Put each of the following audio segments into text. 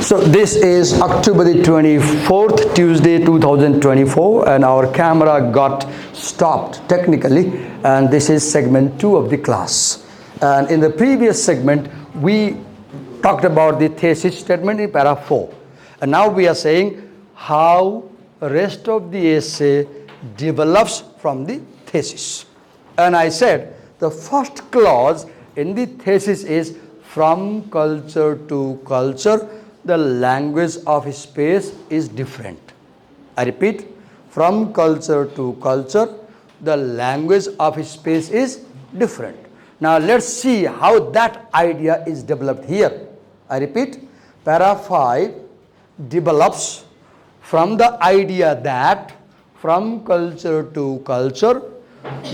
So this is October the 24th, Tuesday 2024, and our camera got stopped technically, and this is segment 2 of the class. And in the previous segment, we talked about the thesis statement in para 4. And now we are saying how the rest of the essay develops from the thesis. And I said the first clause in the thesis is from culture to culture, the language of space is different. I repeat, from culture to culture, the language of space is different. Now let's see how that idea is developed here. I repeat, para 5 develops from the idea that from culture to culture,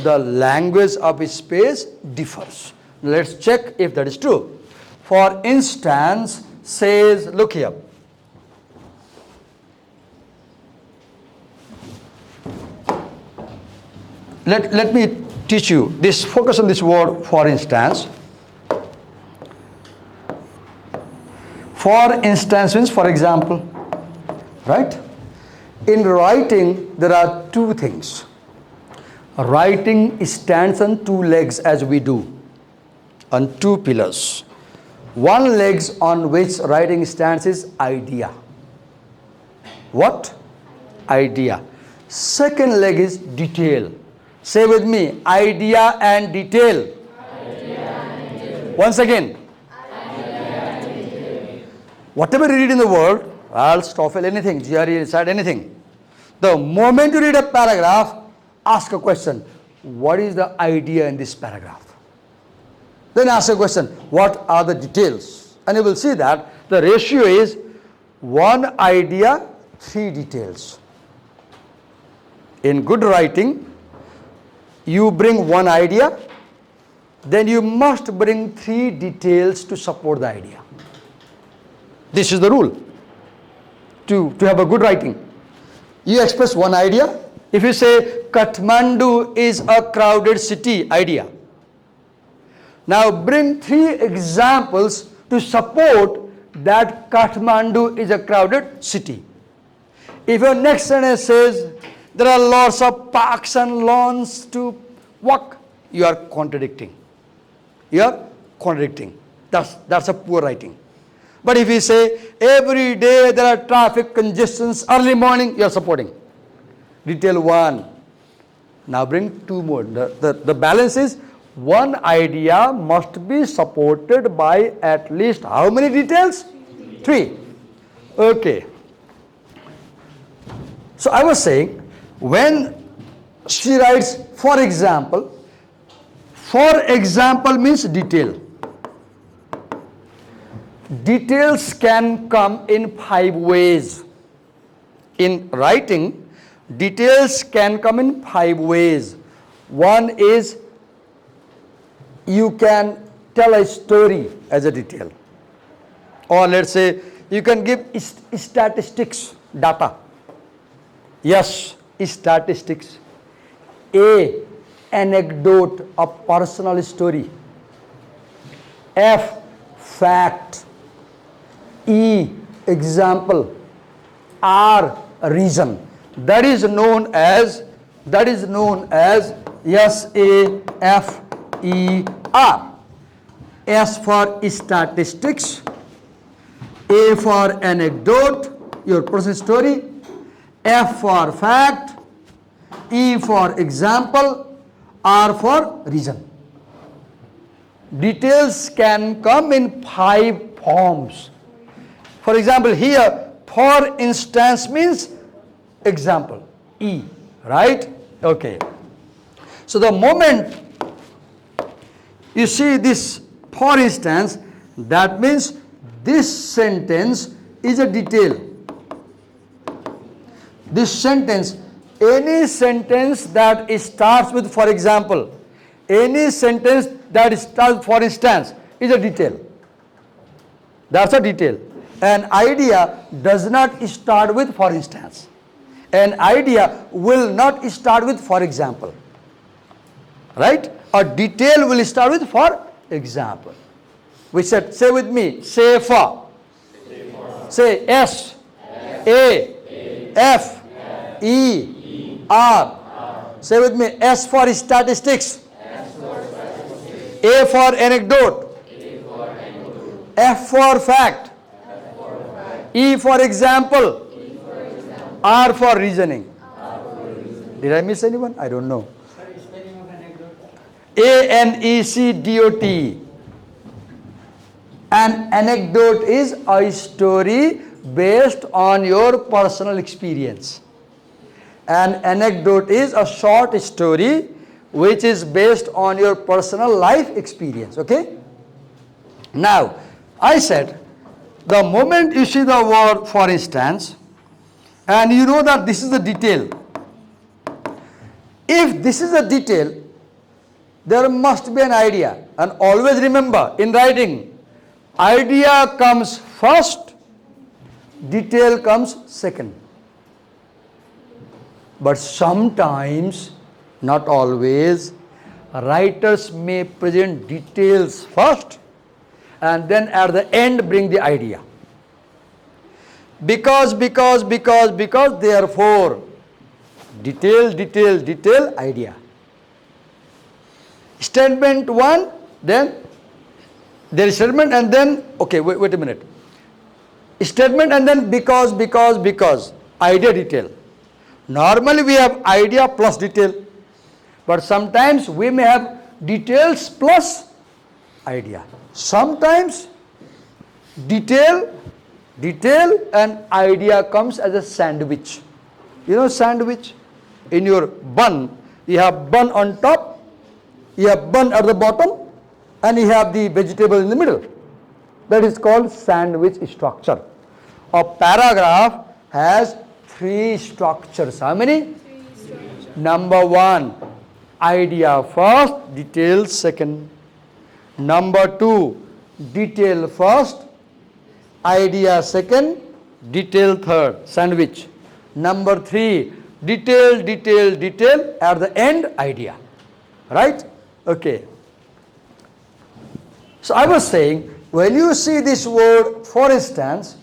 the language of space differs. Let's check if that is true. For instance, says, look here. Let me teach you this. Focus on this word, for instance. For instance means for example, right? In writing, there are two things. Writing stands on two legs as we do, on two pillars. One leg on which writing stands is idea. What? Idea. Second leg is detail. Say with me, idea and detail. Idea and detail. Once again. Idea and detail. Whatever you read in the world, else, TOEFL, anything, GRE, inside anything. The moment you read a paragraph, ask a question. What is the idea in this paragraph? Then ask a question, what are the details? And you will see that the ratio is 1 idea, 3 details. In good writing, you bring 1 idea, then you must bring 3 details to support the idea. This is the rule to have a good writing. You express 1 idea. If you say Kathmandu is a crowded city, idea. Now bring 3 examples to support that Kathmandu is a crowded city. If your next sentence says there are lots of parks and lawns to walk, you are contradicting. You are contradicting. That's a poor writing. But if you say every day there are traffic congestions early morning, you are supporting. Detail 1. Now bring 2 more. The balance is 1 idea must be supported by at least how many details? 3. Okay. So I was saying, when she writes for example means detail. Details can come in 5 ways. In writing, details can come in 5 ways. One is you can tell a story as a detail. Or let's say you can give statistics, data. Yes, statistics. A, anecdote, a personal story. F, fact. E, example. R, reason. That is known as SAFER. S for statistics, A for anecdote, your personal story, F for fact, E for example, R for reason. Details can come in 5 forms. For example, here, for instance means example, E, right? Okay. So the moment you see this, for instance, that means this sentence is a detail. This sentence, any sentence that starts with for example, any sentence that starts for instance is a detail. That's a detail. An idea does not start with for instance. An idea will not start with for example. Right? A detail will start with for example. We said, say with me, safer. Say S, A, F, E, R. Say with me, S for statistics, A for anecdote, F for fact, E for example, R for reasoning. Did I miss anyone? I don't know. ANECDOT. An anecdote is a story based on your personal experience. An anecdote is a short story which is based on your personal life experience. Okay? Now, I said, the moment you see the word for instance, and you know that this is a detail. If this is a detail, there must be an idea. And always remember, in writing, idea comes first, detail comes second. But sometimes, not always, writers may present details first and then at the end bring the idea. Because, therefore, detail, idea. Statement 1, then there is statement and then, okay, wait a minute. Statement and then because, idea, detail. Normally we have idea plus detail, but sometimes we may have details plus idea. Sometimes detail and idea comes as a sandwich. You know sandwich? In your bun, you have bun on top, you have bun at the bottom, and you have the vegetable in the middle. That is called sandwich structure. A paragraph has 3 structures. How many? 3 Number 1, idea first, detail second. Number 2, detail first, idea second, detail third, sandwich. Number 3, detail, at the end, idea. Right? Okay. So I was saying, when you see this word, for instance,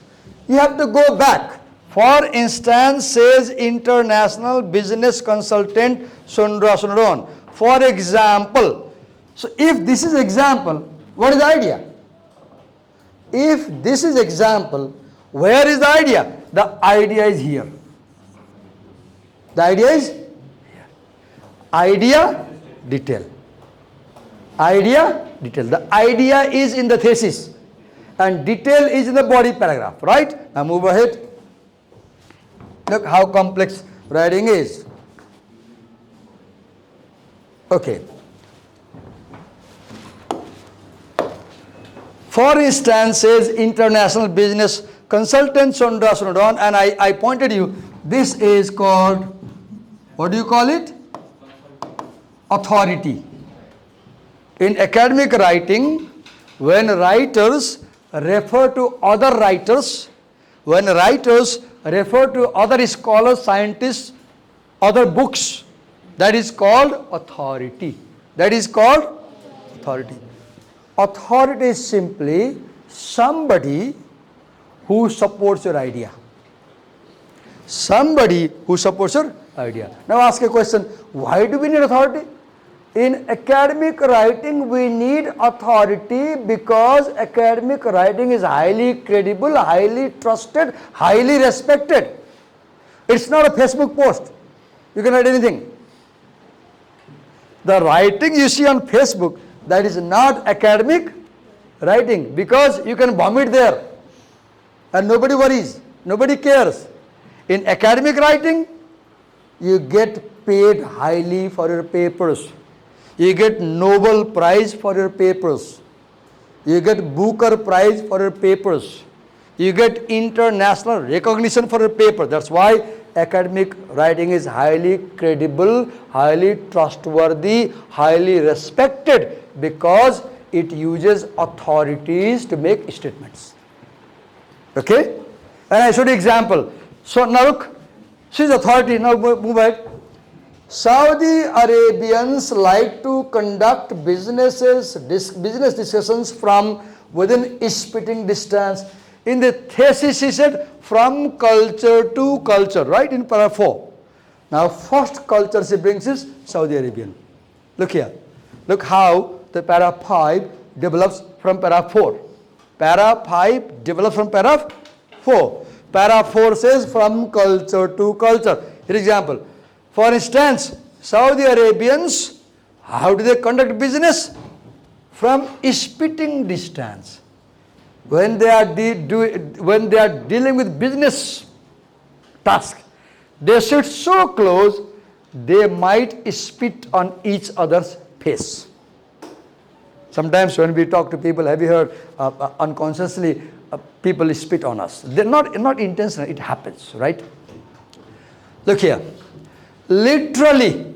you have to go back. For instance, says international business consultant Sundra Sundaron. For example. So if this is example, what is the idea? If this is example, where is the idea? The idea is here. The idea is here. Idea, detail. Idea, detail. The idea is in the thesis and detail is in the body paragraph, right? Now move ahead. Look how complex writing is. Okay. For instance, says international business consultant Sondra Sunodon, and I pointed you, this is called, what do you call it? Authority. In academic writing, when writers refer to other writers, when writers refer to other scholars, scientists, other books, that is called authority. That is called authority. Authority is simply somebody who supports your idea. Somebody who supports your idea. Now ask a question, why do we need authority? In academic writing, we need authority because academic writing is highly credible, highly trusted, highly respected. It's not a Facebook post. You can write anything. The writing you see on Facebook, that is not academic writing because you can vomit there and nobody worries, nobody cares. In academic writing, you get paid highly for your papers. You get Nobel Prize for your papers. You get Booker Prize for your papers. You get international recognition for your paper. That's why academic writing is highly credible, highly trustworthy, highly respected because it uses authorities to make statements. Okay? And I showed you example. So now look, this is authority. Now move ahead. Saudi Arabians like to conduct business discussions from within spitting distance. In the thesis he said, from culture to culture, right, in para 4. Now first culture he brings is Saudi Arabian. Look here. Look how the para 5 develops from para 4. Para 5 develops from para 4. Para 4 says from culture to culture. For example, for instance, Saudi Arabians, how do they conduct business? From spitting distance. When they are dealing with business task, they sit so close, they might spit on each other's face. Sometimes when we talk to people, have you heard unconsciously people spit on us? They're not intentional, it happens, right? Look here. Literally,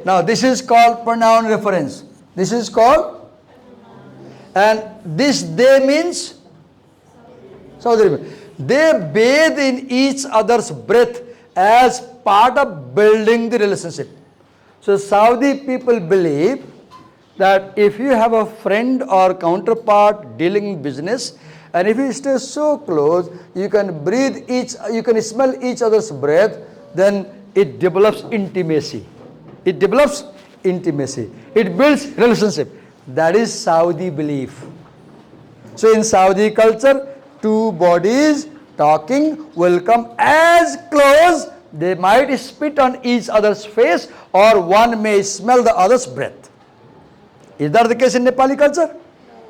now this is called pronoun reference. This is called, and this they means Saudi Arabia. They bathe in each other's breath as part of building the relationship. So Saudi people believe that if you have a friend or counterpart dealing in business, and if you stay so close, you can smell each other's breath, then it develops intimacy. It develops intimacy. It builds relationship. That is Saudi belief. So in Saudi culture, two bodies talking will come as close, they might spit on each other's face, or one may smell the other's breath. Is that the case in Nepali culture?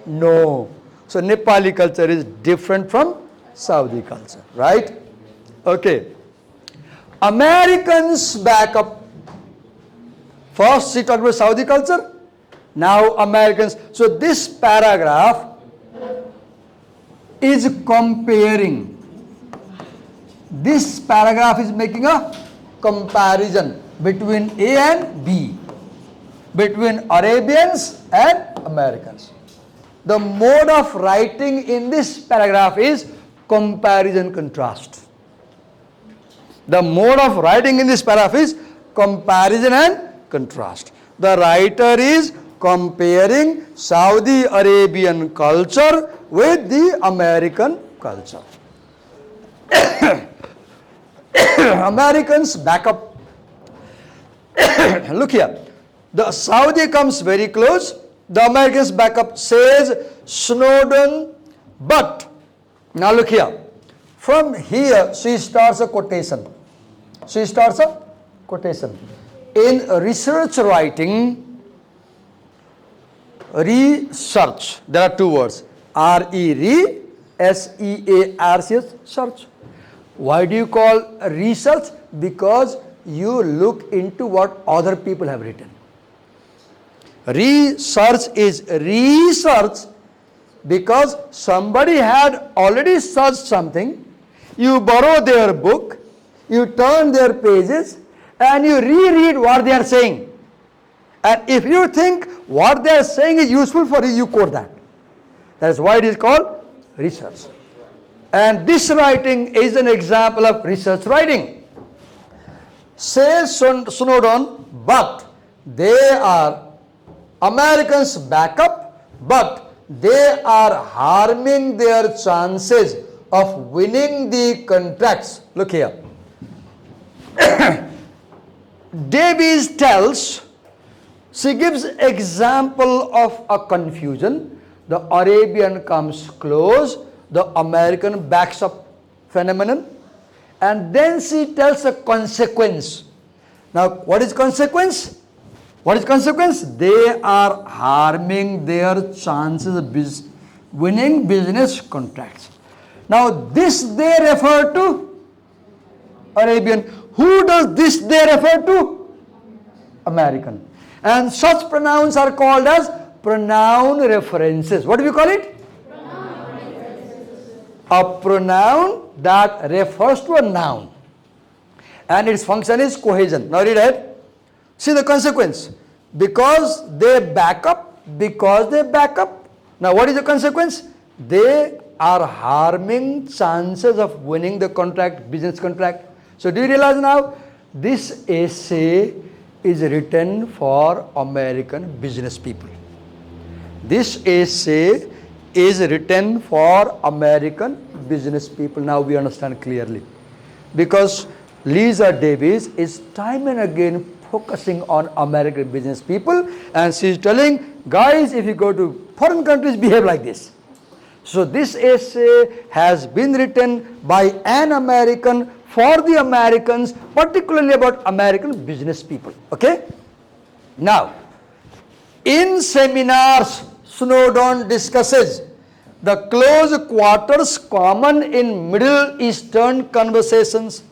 No. So Nepali culture is different from Saudi culture, right? Okay. Americans back up. First she talked about Saudi culture, now Americans. So this paragraph is comparing. This paragraph is making a comparison between A and B, between Arabians and Americans. The mode of writing in this paragraph is comparison contrast. The mode of writing in this paragraph is comparison and contrast. The writer is comparing Saudi Arabian culture with the American culture. Americans back up. Look here. The Saudi comes very close. The Americans back up, says Snowden, but. Now look here. From here, she starts a quotation. She starts a quotation. In research writing, research, there are two words. R-E, S-E-A-R-C, search. Why do you call research? Because you look into what other people have written. Research is research because somebody had already searched something. You borrow their book, you turn their pages, and you reread what they are saying. And if you think what they are saying is useful for you, you quote that. That's why it is called research. And this writing is an example of research writing. Says Snowden, but they are, Americans back up, but they are harming their chances of winning the contracts. Look here. Davies tells, she gives example of a confusion. The Arabian comes close, the American backs up phenomenon, and then she tells a consequence. Now, what is consequence? What is consequence? They are harming their chances of winning business contracts. Now, this they refer to Arabian. Who does this they refer to? American. And such pronouns are called as pronoun references. What do we call it? Pronoun references. A pronoun that refers to a noun. And its function is cohesion. Now read ahead. See the consequence. Because they back up. Now what is the consequence? They are harming chances of winning the contract, business contract. So do you realize now? This essay is written for American business people. This essay is written for American business people. Now we understand clearly. Because Lisa Davis is time and again focusing on American business people, and she is telling, guys, if you go to foreign countries, behave like this. So this essay has been written by an American for the Americans, particularly about American business people. Okay? Now, in seminars, Snowden discusses the close quarters common in Middle Eastern conversations.